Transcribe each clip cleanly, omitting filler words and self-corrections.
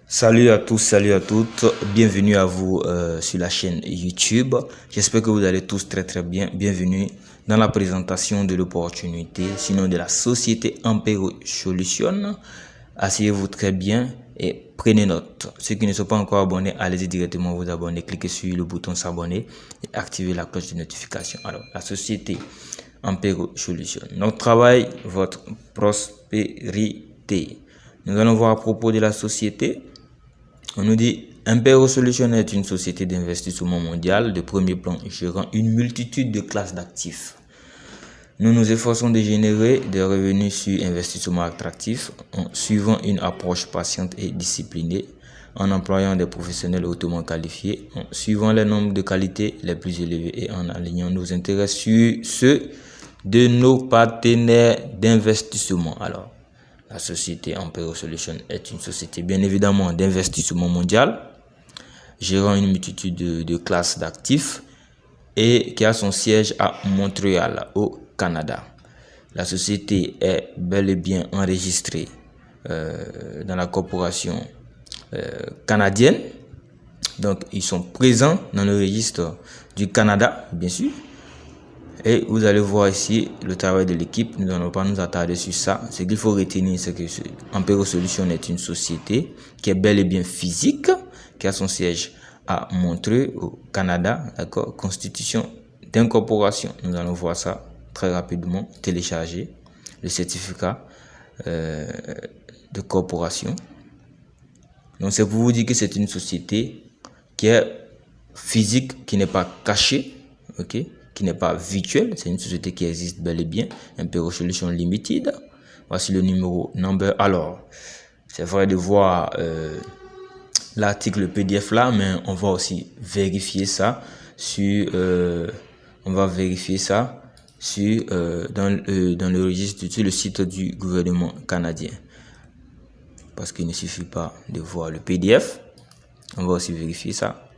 Salut à tous, salut à toutes, bienvenue à vous sur la chaîne YouTube. J'espère que vous allez tous très bien. Bienvenue dans la présentation de l'opportunité, sinon de la société Ampero Solutions. Asseyez-vous très bien et prenez note. Ceux qui ne sont pas encore abonnés, allez-y directement vous abonner, cliquez sur le bouton s'abonner et activez la cloche de notification. Alors, la société Ampero Solutions. Notre travail, votre prospérité. Nous allons voir à propos de la société. On nous dit Ampero Solutions est une société d'investissement mondiale de premier plan gérant une multitude de classes d'actifs. Nous nous efforçons de générer des revenus sur investissement attractif en suivant une approche patiente et disciplinée, en employant des professionnels hautement qualifiés, en suivant les nombres de qualités les plus élevés et en alignant nos intérêts sur ceux de nos partenaires d'investissement. Alors, la société Ampero Solutions est une société bien évidemment d'investissement mondial, gérant une multitude de classes d'actifs et qui a son siège à Montréal, au Canada. La société est bel et bien enregistrée dans la corporation canadienne. Donc, ils sont présents dans le registre du Canada, bien sûr. Et vous allez voir ici le travail de l'équipe. Nous n'allons pas nous attarder sur ça. Ce qu'il faut retenir, c'est que Ampero Solutions est une société qui est bel et bien physique, qui a son siège à Montreux, au Canada, d'accord, constitution d'incorporation. Nous allons voir ça très rapidement, télécharger le certificat de corporation. Donc, c'est pour vous dire que c'est une société qui est physique, qui n'est pas cachée, ok, qui n'est pas virtuelle. C'est une société qui existe bel et bien, Ampero Solutions Limited. Voici le numéro number. Alors, c'est vrai de voir l'article PDF là, mais on va aussi vérifier ça sur dans le registre, sur le site du gouvernement canadien, parce qu'il ne suffit pas de voir le PDF, on va aussi vérifier ça.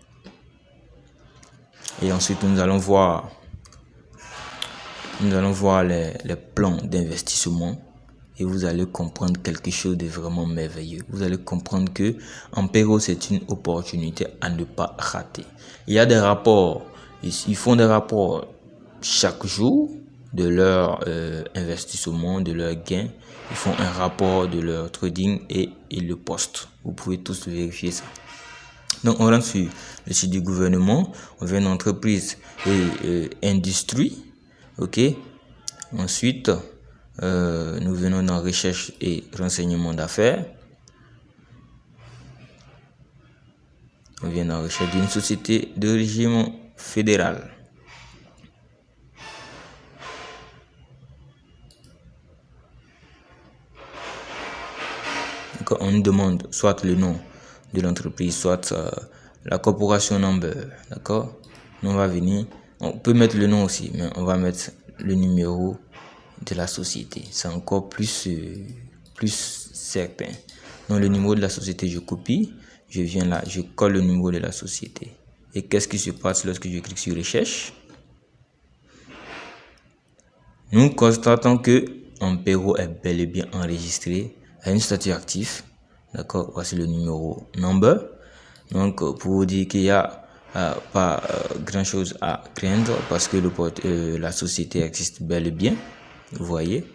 Et ensuite nous allons voir les plans d'investissement et vous allez comprendre quelque chose de vraiment merveilleux. Vous allez comprendre que Ampero, c'est une opportunité à ne pas rater. Il y a des rapports, ils font des rapports chaque jour de leur investissement, de leurs gains. Ils font un rapport de leur trading et ils le postent. Vous pouvez tous vérifier ça. Donc, on rentre sur le site du gouvernement. On vient d'entreprise et industrie. OK. Ensuite, nous venons dans recherche et renseignement d'affaires. On vient dans recherche d'une société de régime fédéral. Donc, on nous demande soit le nom de l'entreprise, soit la corporation number, d'accord. On va venir, on peut mettre le nom aussi, mais on va mettre le numéro de la société. C'est encore plus certain. Donc le numéro de la société, je copie, je viens là, je colle le numéro de la société. Et qu'est-ce qui se passe lorsque je clique sur recherche? Nous constatons que Ampero est bel et bien enregistré à une statut actif. D'accord, voici le numéro number. Donc, pour vous dire qu'il n'y a pas grand chose à craindre parce que la société existe bel et bien. Vous voyez,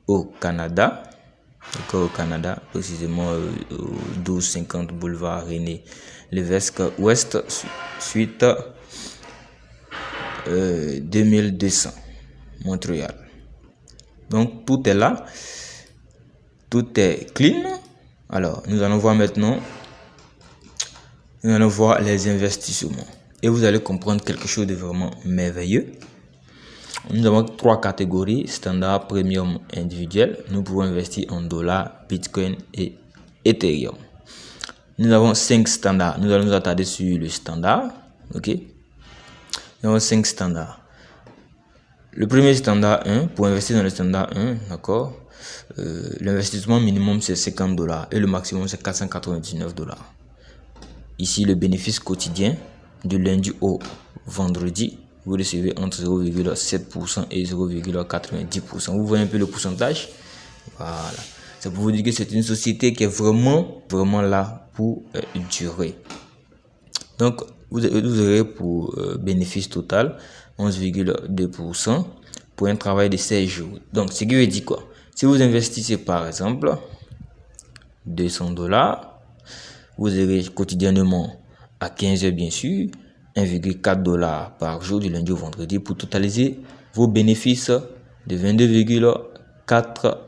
au Canada. D'accord, au Canada, précisément au 1250 boulevard René Lévesque Ouest, suite 2200, Montréal. Donc, tout est là. Tout est clean. Alors, nous allons voir maintenant, les investissements. Et vous allez comprendre quelque chose de vraiment merveilleux. Nous avons 3 catégories, standard, premium, individuel. Nous pouvons investir en dollars, bitcoin et Ethereum. Nous avons 5 standards. Nous allons nous attarder sur le standard. Ok. Nous avons 5 standards. Le premier standard 1, pour investir dans le standard 1, d'accord. L'investissement minimum c'est $50 et le maximum c'est $499. Ici le bénéfice quotidien de lundi au vendredi, vous recevez entre 0,7% et 0,90%. Vous voyez un peu le pourcentage. Voilà. C'est pour vous dire que c'est une société qui est vraiment là pour durer. Donc, vous aurez pour bénéfice total 11,2% pour un travail de 16 jours. Donc, ce qui veut dire quoi? Si vous investissez par exemple $200, vous aurez quotidiennement à 15 heures bien sûr, $1,4 par jour du lundi au vendredi pour totaliser vos bénéfices de $22,4.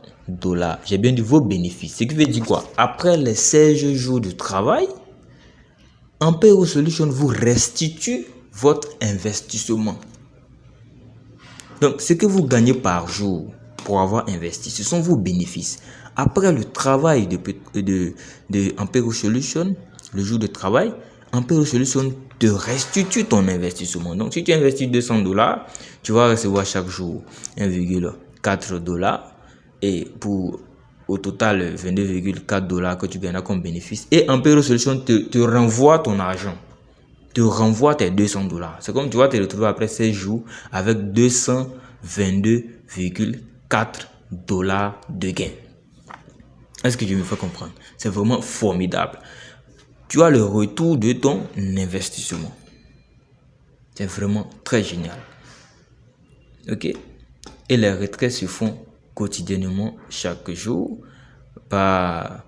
J'ai bien dit vos bénéfices. Ce qui veut dire quoi? Après les 16 jours de travail, Ampero Solutions vous restitue votre investissement. Donc, ce que vous gagnez par jour pour avoir investi, ce sont vos bénéfices. Après le travail de Ampero Solutions, le jour de travail, Ampero Solutions te restitue ton investissement. Donc, si tu investis $200, tu vas recevoir chaque jour $1,4 et pour au total $22,4 que tu gagneras comme bénéfice. Et Ampero Solutions te renvoie ton argent, te renvoie tes $200. C'est comme tu vas te retrouver après 16 jours avec $222,4 de gain. Est-ce que je me fais comprendre? C'est vraiment formidable. Tu as le retour de ton investissement. C'est vraiment très génial. Ok? Et les retraits se font quotidiennement chaque jour par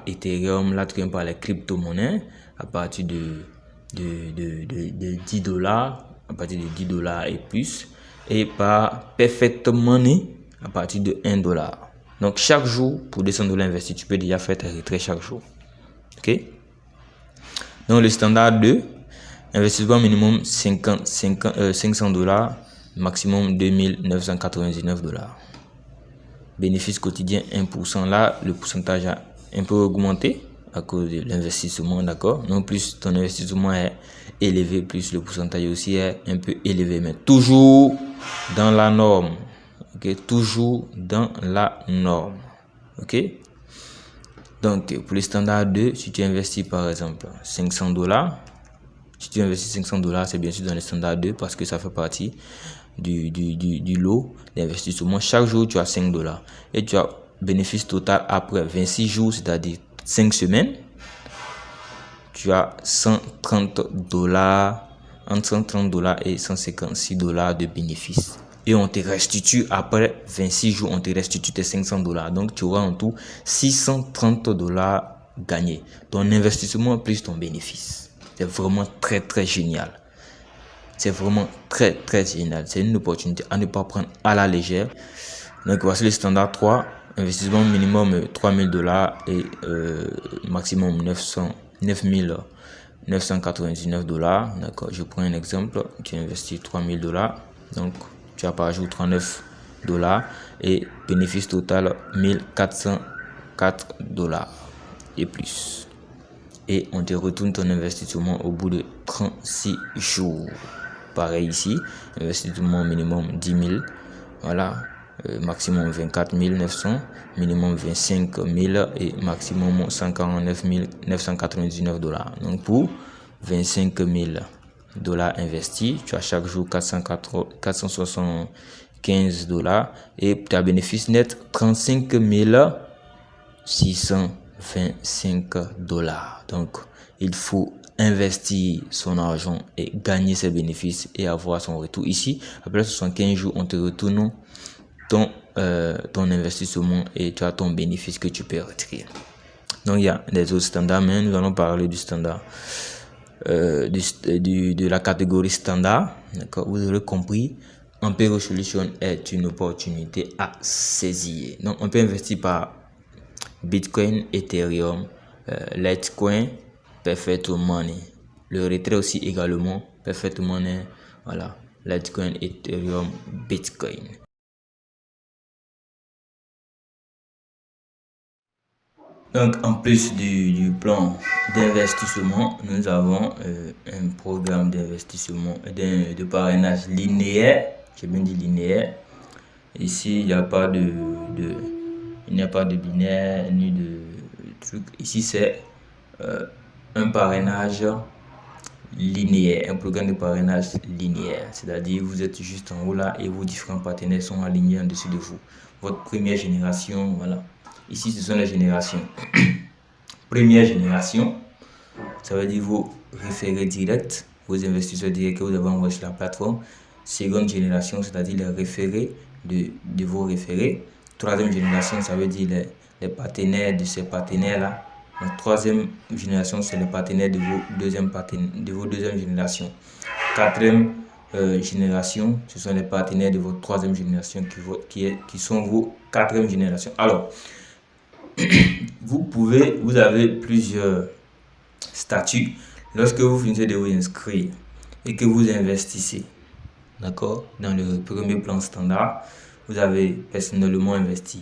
Ethereum, là par les crypto-monnaies à partir de $10, à partir de $10 et plus, et par Perfect Money à partir de $1. Donc chaque jour, pour $200 investis, tu peux déjà faire tes retraits chaque jour. Ok? Donc le standard 2, investissement minimum $500, maximum $2,999. Bénéfice quotidien 1%. Là, le pourcentage a un peu augmenté à cause de l'investissement, d'accord? Non, plus ton investissement est élevé, plus le pourcentage aussi est un peu élevé, mais toujours dans la norme. Ok? Toujours dans la norme. Ok? Donc, pour le standard 2, si tu investis par exemple $500, si tu investis $500, c'est bien sûr dans le standard 2 parce que ça fait partie du lot d'investissement. Chaque jour, tu as $5 et tu as bénéfice total après 26 jours, c'est-à-dire 5 semaines. Tu as $130, entre $130 et $156 de bénéfice. Et on te restitue après 26 jours, on te restitue tes $500. Donc, tu auras en tout $630 gagnés. Ton investissement plus ton bénéfice. C'est vraiment très, très génial. C'est vraiment très, très génial. C'est une opportunité à ne pas prendre à la légère. Donc, voici le standard 3. Investissement minimum $3,000 et maximum $9,999. D'accord. Je prends un exemple. Tu investis $3,000. Donc, tu as par jour $39 et bénéfice total $1,404 et plus. Et on te retourne ton investissement au bout de 36 jours. Pareil ici, investissement minimum 10 000, voilà, maximum 24 900, minimum 25 000 et maximum 149 999 $. Donc pour 25 000 $ investis, tu as chaque jour $475 et tu as bénéfice net 35 625 $. Donc il faut investir son argent et gagner ses bénéfices et avoir son retour. Ici, après 75 jours, on te retourne ton investissement et tu as ton bénéfice que tu peux retirer. Donc, il y a des autres standards, mais nous allons parler du standard, de la catégorie standard. D'accord, vous aurez compris. Ampero Solutions est une opportunité à saisir. Donc, on peut investir par Bitcoin, Ethereum, Litecoin, Perfect Money. Le retrait aussi également, Perfect Money, voilà, Litecoin, Ethereum, Bitcoin. Donc, en plus du plan d'investissement, nous avons un programme d'investissement, de parrainage linéaire. J'ai bien dit linéaire. Ici, il n'y a pas de binaire ni de truc. Ici, c'est un parrainage linéaire, un programme de parrainage linéaire. C'est-à-dire, vous êtes juste en haut là et vos différents partenaires sont alignés en dessus de vous. Votre première génération, voilà. Ici, ce sont les générations. première génération, ça veut dire vos référés directs, vos investisseurs directs que vous avez envoyés sur la plateforme. Seconde génération, c'est-à-dire les référés de vos référés. Troisième génération, ça veut dire les partenaires de ces partenaires-là. La troisième génération, c'est les partenaires de vos deuxième génération. Quatrième génération, ce sont les partenaires de votre troisième génération qui sont vos quatrième génération. Alors, vous avez plusieurs statuts lorsque vous finissez de vous inscrire et que vous investissez. D'accord? Dans le premier plan standard, vous avez personnellement investi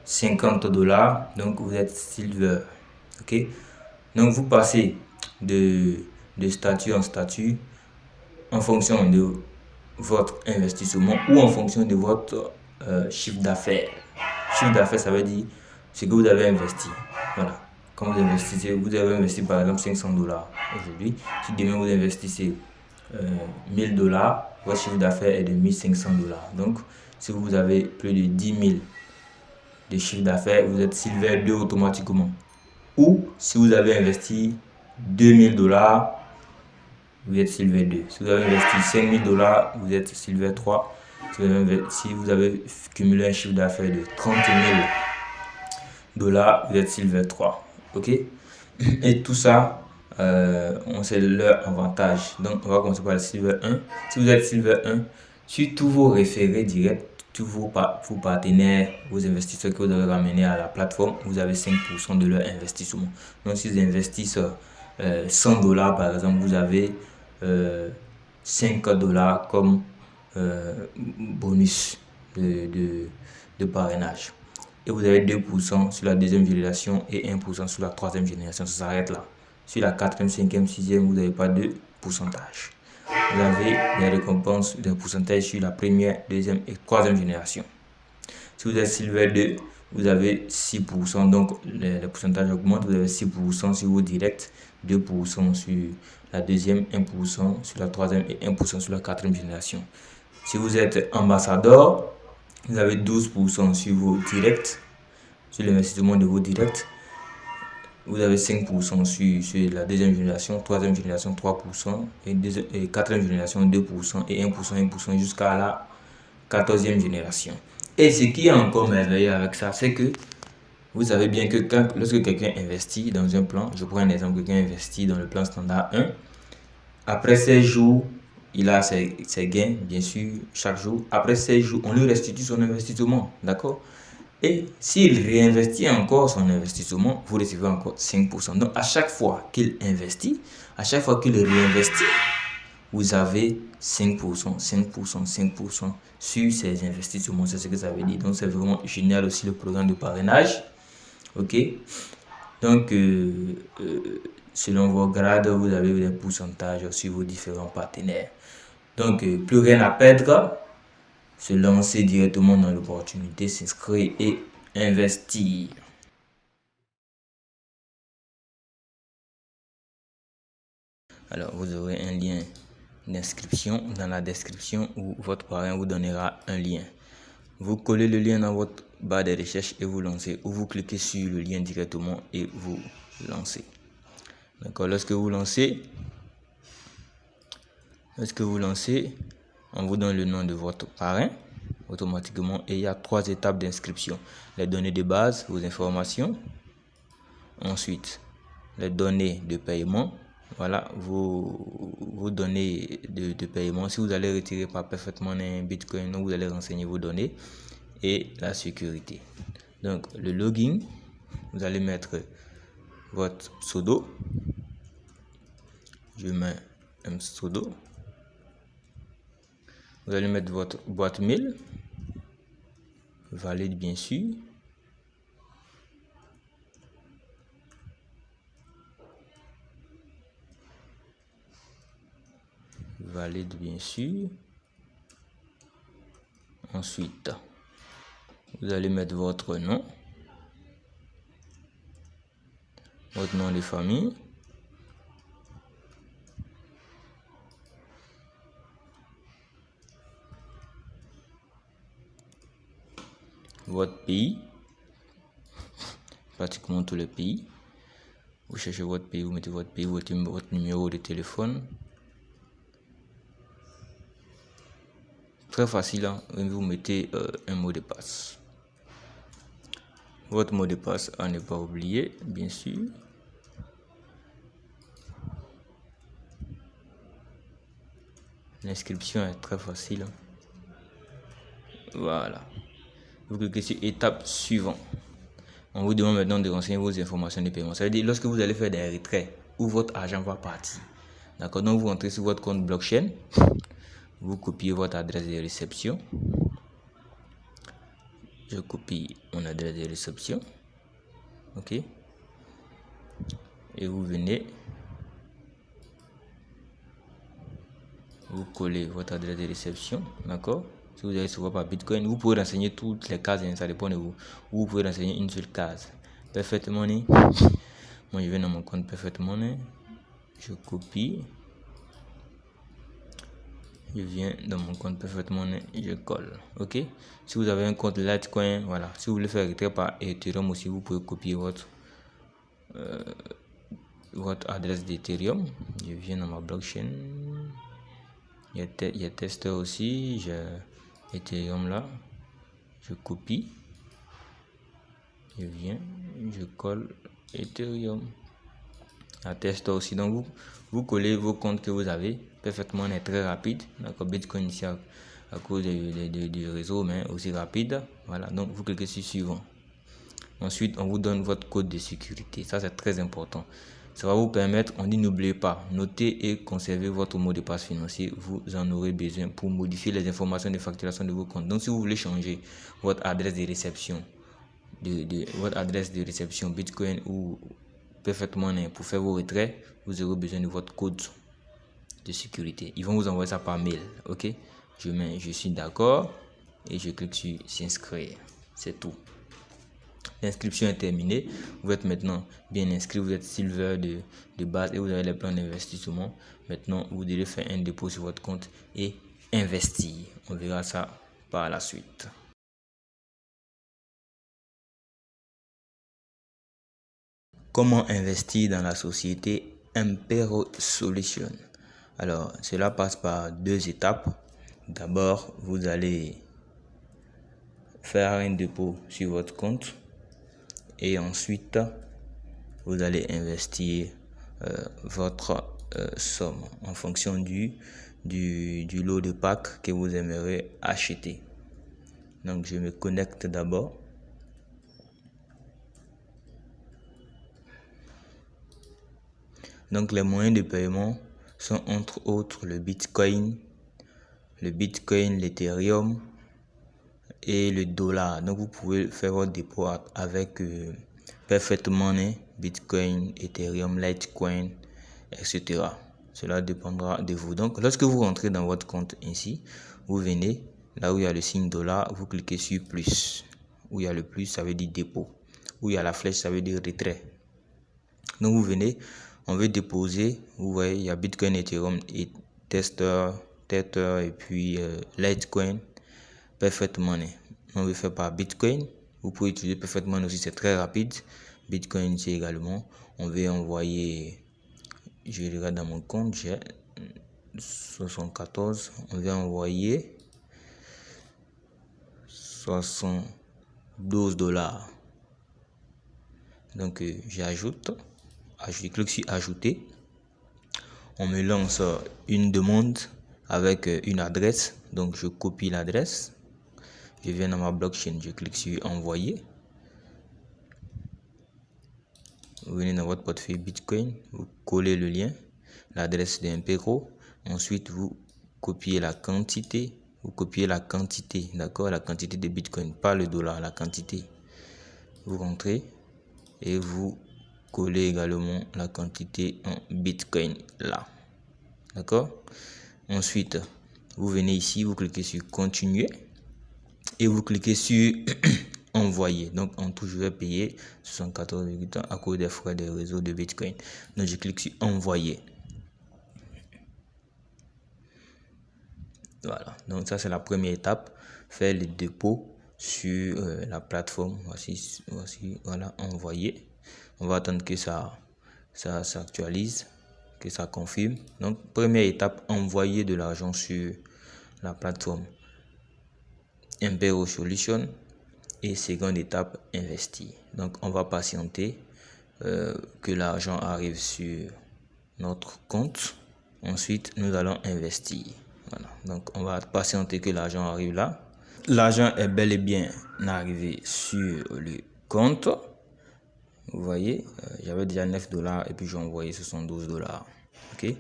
$50, donc vous êtes silver. Ok? Donc vous passez de statut en statut en fonction de votre investissement ou en fonction de votre chiffre d'affaires. Chiffre d'affaires, ça veut dire ce que vous avez investi. Voilà. Quand vous investissez, vous avez investi par exemple $500 aujourd'hui. Si demain vous investissez $1000, votre chiffre d'affaires est de $1500. Donc, si vous avez plus de 10 000 de chiffre d'affaires, vous êtes silver 2 automatiquement. Ou si vous avez investi $2000, vous êtes silver 2. Si vous avez investi $5000, vous êtes silver 3. Si vous avez cumulé un chiffre d'affaires de $30 000, vous êtes silver 3. Ok? Et tout ça, on sait leur avantage. Donc, on va commencer par le silver 1. Si vous êtes silver 1, sur tous vos référés directs, tous vos partenaires, vos investisseurs que vous avez ramenés à la plateforme, vous avez 5% de leur investissement. Donc, s'ils investissent $100 par exemple, vous avez $5 comme bonus de parrainage. Et vous avez 2% sur la deuxième génération et 1% sur la troisième génération. Ça s'arrête là. Sur la quatrième, cinquième, sixième, vous n'avez pas de pourcentage. Vous avez des récompenses, des pourcentages sur la première, deuxième et troisième génération. Si vous êtes silver 2, vous avez 6%. Donc, les pourcentages augmentent. Vous avez 6% sur vos directs, 2% sur la deuxième, 1% sur la troisième et 1% sur la quatrième génération. Si vous êtes ambassadeur, vous avez 12% sur vos directs, sur l'investissement de vos directs. Vous avez 5% sur la deuxième génération, troisième génération 3% et quatrième génération 2% et 1% jusqu'à la 14e génération. Et ce qui est encore merveilleux avec ça, c'est que vous savez bien que lorsque quelqu'un investit dans un plan, je prends un exemple, quelqu'un investit dans le plan standard 1, après 16 jours, il a ses gains, bien sûr, chaque jour. Après 16 jours, on lui restitue son investissement, d'accord? Et s'il réinvestit encore son investissement, vous recevez encore 5%. Donc, à chaque fois qu'il investit, à chaque fois qu'il réinvestit, vous avez 5%, 5%, 5% sur ses investissements. C'est ce que ça veut dire. Donc, c'est vraiment génial aussi le programme de parrainage. OK? Donc, selon vos grades, vous avez des pourcentages sur vos différents partenaires. Donc, plus rien à perdre. Se lancer directement dans l'opportunité, s'inscrire et investir. Alors, vous aurez un lien d'inscription dans la description où votre parrain vous donnera un lien. Vous collez le lien dans votre barre de recherche et vous lancez, ou vous cliquez sur le lien directement et vous lancez. D'accord, lorsque vous lancez, on vous donne le nom de votre parrain automatiquement et il y a 3 étapes d'inscription. Les données de base, vos informations. Ensuite, les données de paiement. Voilà, vos données de paiement. Si vous allez retirer par parfaitement un Bitcoin, vous allez renseigner vos données. Et la sécurité. Donc, le login, vous allez mettre votre pseudo. Je mets un pseudo. Vous allez mettre votre boîte mail. Valide, bien sûr. Valide, bien sûr. Ensuite, vous allez mettre votre nom de famille. Votre pays, pratiquement tous les pays. Vous cherchez votre pays, vous mettez votre pays, votre numéro de téléphone. Très facile, hein? Vous mettez un mot de passe. Votre mot de passe à ne pas oublier, bien sûr. L'inscription est très facile. Voilà. Vous cliquez sur étape suivante. On vous demande maintenant de renseigner vos informations de paiement. Ça veut dire lorsque vous allez faire des retraits où votre argent va partir. D'accord. Donc vous rentrez sur votre compte blockchain. Vous copiez votre adresse de réception. Je copie mon adresse de réception. Ok. Et vous venez. Vous collez votre adresse de réception. D'accord. Si vous allez recevoir par Bitcoin, vous pouvez renseigner toutes les cases, ça dépend de vous. Vous pouvez renseigner une seule case. Perfect Money. Moi, je vais dans mon compte Perfect Money. Je copie. Je viens dans mon compte Perfect Money, je colle. Ok. Si vous avez un compte Litecoin, voilà. Si vous voulez faire retrait par Ethereum aussi, vous pouvez copier votre adresse d'Ethereum. Je viens dans ma blockchain. Il y a testeur aussi. J'ai Ethereum là. Je copie. Je viens. Je colle Ethereum. À testeur aussi. Donc vous collez vos comptes que vous avez. Perfectement, on est très rapide. D'accord. Bitcoin ici à cause du réseau, mais aussi rapide. Voilà. Donc vous cliquez sur suivant. Ensuite, on vous donne votre code de sécurité. Ça, c'est très important. Ça va vous permettre, on dit n'oubliez pas, notez et conservez votre mot de passe financier. Vous en aurez besoin pour modifier les informations de facturation de vos comptes. Donc, si vous voulez changer votre adresse de réception, votre adresse de réception Bitcoin ou Perfect Money pour faire vos retraits, vous aurez besoin de votre code de sécurité. Ils vont vous envoyer ça par mail. Ok? Je suis d'accord et je clique sur s'inscrire. C'est tout. L'inscription est terminée. Vous êtes maintenant bien inscrit. Vous êtes Silver de base et vous avez les plans d'investissement. Maintenant, vous devez faire un dépôt sur votre compte et investir. On verra ça par la suite. Comment investir dans la société Impero Solutions? Alors, cela passe par deux étapes. D'abord, vous allez faire un dépôt sur votre compte. Et ensuite, vous allez investir votre somme en fonction du lot de pack que vous aimeriez acheter. Donc, je me connecte d'abord. Donc, les moyens de paiement sont entre autres le Bitcoin, l'Ethereum et le dollar. Donc, vous pouvez faire votre dépôt avec Perfect Money, Bitcoin, Ethereum, Litecoin, etc. Cela dépendra de vous. Donc, lorsque vous rentrez dans votre compte ainsi, vous venez là où il y a le signe dollar, vous cliquez sur plus. Où il y a le plus, ça veut dire dépôt. Où il y a la flèche, ça veut dire retrait. Donc, vous venez, on veut déposer. Vous voyez, il y a Bitcoin, Ethereum, et Tether et puis Litecoin, Perfect Money. On veut faire par Bitcoin. Vous pouvez utiliser Perfect Money aussi, c'est très rapide. Bitcoin c'est également. On veut envoyer, je regarde dans mon compte, j'ai 74. On veut envoyer 72 $. Donc j'ajoute. Je clique sur ajouter. On me lance une demande avec une adresse. Donc je copie l'adresse. Je viens dans ma blockchain, je clique sur envoyer. Vous venez dans votre portefeuille Bitcoin, vous collez le lien, l'adresse d'Impero. Ensuite, vous copiez la quantité. D'accord, la quantité de Bitcoin, pas le dollar, la quantité. Vous rentrez et vous collez également la quantité en Bitcoin là. D'accord. Ensuite, vous venez ici, vous cliquez sur continuer et vous cliquez sur envoyer. Donc en tout, je vais payer 74,8 à cause des frais de réseau de Bitcoin. Donc je clique sur envoyer. Voilà. Donc ça c'est la première étape, faire le dépôt sur la plateforme. Voici, voilà, envoyer. On va attendre que ça ça s'actualise, que ça confirme. Donc, première étape, envoyer de l'argent sur la plateforme Impero Solution. Et seconde étape, investir. Donc, on va patienter que l'argent arrive sur notre compte. Ensuite, nous allons investir. Voilà. Donc, on va patienter que l'argent arrive là. L'argent est bel et bien arrivé sur le compte. Vous voyez, j'avais déjà 9 $ et puis j'ai envoyé 72 $. Ok.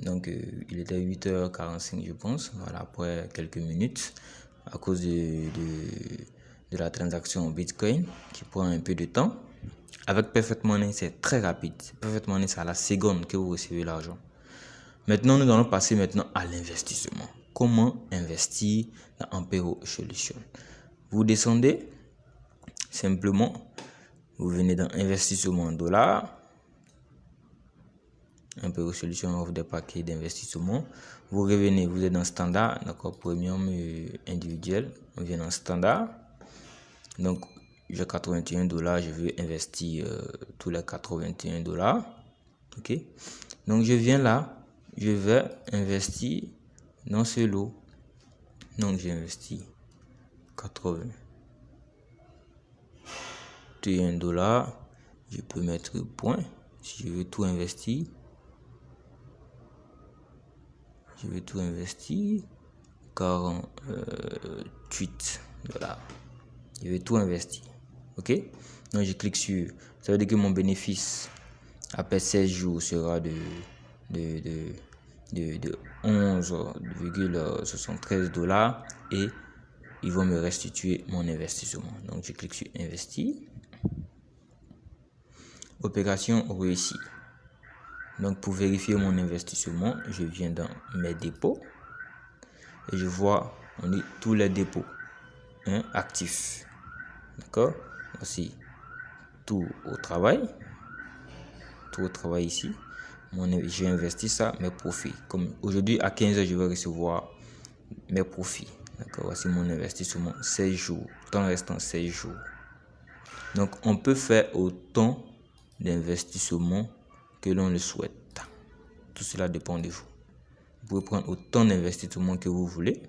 Donc, il était 8h45, je pense. Voilà, après quelques minutes, à cause de la transaction Bitcoin qui prend un peu de temps. Avec Perfect Money, c'est très rapide. Perfect Money, c'est à la seconde que vous recevez l'argent. Maintenant, nous allons passer maintenant à l'investissement. Comment investir dans Impero Solution? Vous descendez, simplement, vous venez dans investissement en dollars. Impero Solution offre des paquets d'investissement. Vous revenez, vous êtes dans standard, d'accord, premium individuel. On vient dans standard. Donc, j'ai 81 $, je veux investir tous les 81 $. Ok. Donc, je viens là, je vais investir dans ce lot. Donc, j'ai investi 81 $. Je peux mettre point si je veux tout investir. Je vais tout investir 48 $. Je vais tout investir. Ok. Donc je clique sur. Ça veut dire que mon bénéfice après 16 jours sera de 11,73 $ et ils vont me restituer mon investissement. Donc je clique sur investir. Opération réussie. Donc pour vérifier mon investissement, je viens dans mes dépôts et je vois tous les dépôts actifs. D'accord? Voici tout au travail. Tout au travail ici. J'ai investi ça, mes profits. Comme aujourd'hui à 15h, je vais recevoir mes profits. D'accord? Voici mon investissement. 16 jours. Temps restant 16 jours. Donc on peut faire autant d'investissement que l'on le souhaite. Tout cela dépend de vous. Vous pouvez prendre autant d'investissement que vous voulez.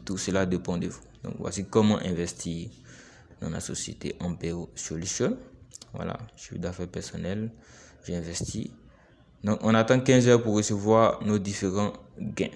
Tout cela dépend de vous. Donc voici comment investir dans la société Impero Solution. Voilà, chiffre d'affaires personnel, j'ai investi. Donc on attend 15 heures pour recevoir nos différents gains.